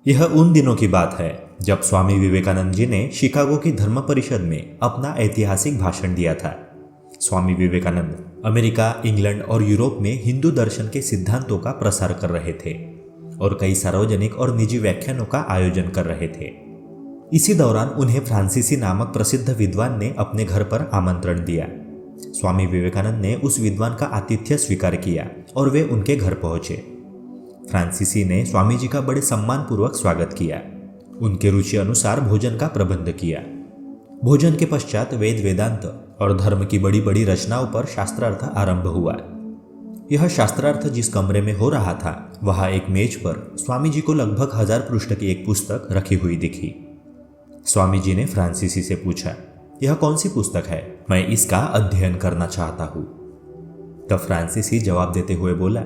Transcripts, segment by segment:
यह उन दिनों की बात है जब स्वामी विवेकानंद जी ने शिकागो की धर्म परिषद में अपना ऐतिहासिक भाषण दिया था। स्वामी विवेकानंद अमेरिका, इंग्लैंड और यूरोप में हिंदू दर्शन के सिद्धांतों का प्रसार कर रहे थे और कई सार्वजनिक और निजी व्याख्यानों का आयोजन कर रहे थे। इसी दौरान उन्हें फ्रांसीसी नामक प्रसिद्ध विद्वान ने अपने घर पर आमंत्रण दिया। स्वामी विवेकानंद ने उस विद्वान का आतिथ्य स्वीकार किया और वे उनके घर पहुंचे। फ्रांसीसी ने स्वामी जी का बड़े सम्मानपूर्वक स्वागत किया। उनके रुचि अनुसार भोजन का प्रबंध किया। भोजन के पश्चात वेद वेदांत और धर्म की बड़ी बड़ी रचनाओं पर शास्त्रार्थ आरंभ हुआ। यह शास्त्रार्थ जिस कमरे में हो रहा था वहां एक मेज पर स्वामी जी को लगभग 1000 पृष्ठ की एक पुस्तक रखी हुई दिखी। स्वामी जी ने फ्रांसीसी से पूछा, यह कौन सी पुस्तक है? मैं इसका अध्ययन करना चाहता हूँ। तब फ्रांसीसी जवाब देते हुए बोला,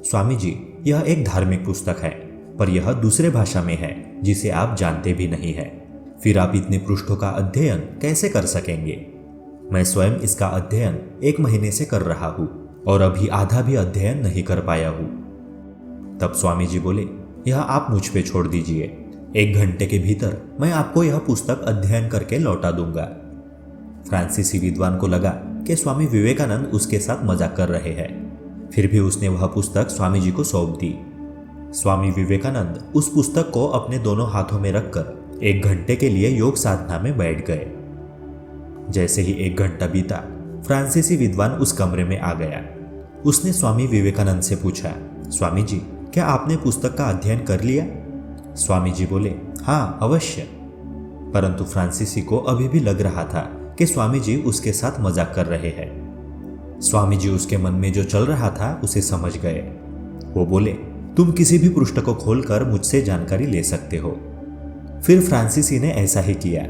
स्वामी जी, यह एक धार्मिक पुस्तक है, पर यह दूसरे भाषा में है जिसे आप जानते भी नहीं है। फिर आप इतने पृष्ठों का अध्ययन कैसे कर सकेंगे? मैं स्वयं इसका अध्ययन 1 महीने से कर रहा हूँ और अभी आधा भी अध्ययन नहीं कर पाया हूँ। तब स्वामी जी बोले, यह आप मुझ पे छोड़ दीजिए। 1 घंटे के भीतर मैं आपको यह पुस्तक अध्ययन करके लौटा दूंगा। फ्रांसीसी विद्वान को लगा कि स्वामी विवेकानंद उसके साथ मजाक कर रहे हैं। फिर भी उसने वह पुस्तक स्वामी जी को सौंप दी। स्वामी विवेकानंद उस पुस्तक को अपने दोनों हाथों में रखकर 1 घंटे के लिए योग साधना में बैठ गए। जैसे ही 1 घंटा बीता, फ्रांसीसी विद्वान उस कमरे में आ गया। उसने स्वामी विवेकानंद से पूछा, स्वामी जी, क्या आपने पुस्तक का अध्ययन कर लिया? स्वामी जी बोले, हाँ, अवश्य। परंतु फ्रांसीसी को अभी भी लग रहा था कि स्वामी जी उसके साथ मजाक कर रहे हैं। स्वामी जी उसके मन में जो चल रहा था उसे समझ गए। वो बोले, तुम किसी भी पृष्ठ को खोलकर मुझसे जानकारी ले सकते हो। फिर फ्रांसीसी ने ऐसा ही किया।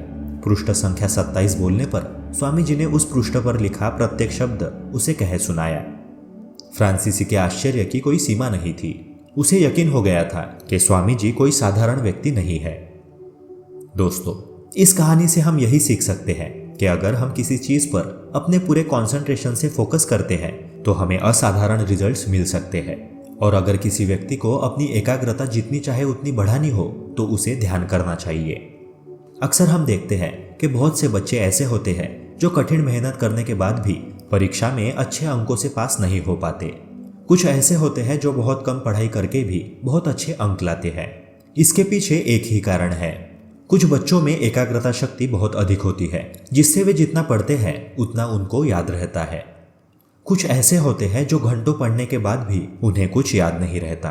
पृष्ठ संख्या 27 बोलने पर स्वामी जी ने उस पृष्ठ पर लिखा प्रत्येक शब्द उसे कह सुनाया। फ्रांसीसी के आश्चर्य की कोई सीमा नहीं थी। उसे यकीन हो गया था कि स्वामी जी कोई साधारण व्यक्ति नहीं है। दोस्तों, इस कहानी से हम यही सीख सकते हैं कि अगर हम किसी चीज पर अपने पूरे कंसंट्रेशन से फोकस करते हैं तो हमें असाधारण रिजल्ट्स मिल सकते हैं। और अगर किसी व्यक्ति को अपनी एकाग्रता जितनी चाहे उतनी बढ़ानी हो तो उसे ध्यान करना चाहिए। अक्सर हम देखते हैं कि बहुत से बच्चे ऐसे होते हैं जो कठिन मेहनत करने के बाद भी परीक्षा में अच्छे अंकों से पास नहीं हो पाते। कुछ ऐसे होते हैं जो बहुत कम पढ़ाई करके भी बहुत अच्छे अंक लाते हैं। इसके पीछे एक ही कारण है। कुछ बच्चों में एकाग्रता शक्ति बहुत अधिक होती है, जिससे वे जितना पढ़ते हैं उतना उनको याद रहता है। कुछ ऐसे होते हैं जो घंटों पढ़ने के बाद भी उन्हें कुछ याद नहीं रहता,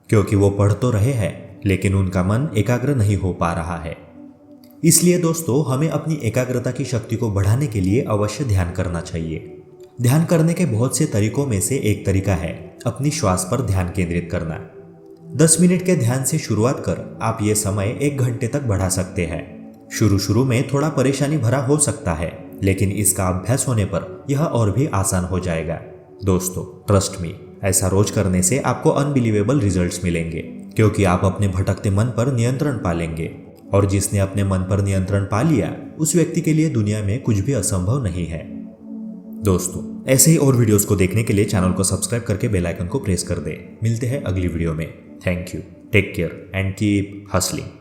क्योंकि वो पढ़ तो रहे हैं लेकिन उनका मन एकाग्र नहीं हो पा रहा है। इसलिए दोस्तों, हमें अपनी एकाग्रता की शक्ति को बढ़ाने के लिए अवश्य ध्यान करना चाहिए। ध्यान करने के बहुत से तरीकों में से एक तरीका है अपनी श्वास पर ध्यान केंद्रित करना। 10 मिनट के ध्यान से शुरुआत कर आप ये समय 1 घंटे तक बढ़ा सकते हैं। शुरू में थोड़ा परेशानी भरा हो सकता है, लेकिन इसका अभ्यास होने पर यह और भी आसान हो जाएगा। दोस्तों, ट्रस्ट मी, ऐसा रोज करने से आपको अनबिलीवेबल रिजल्ट्स मिलेंगे, क्योंकि आप अपने भटकते मन पर नियंत्रण पा लेंगे। और जिसने अपने मन पर नियंत्रण पा लिया, उस व्यक्ति के लिए दुनिया में कुछ भी असंभव नहीं है। दोस्तों, ऐसे ही और वीडियोस को देखने के लिए चैनल को सब्सक्राइब करके बेल आइकन को प्रेस कर दें। मिलते हैं अगली वीडियो में। Thank you, take care and keep hustling.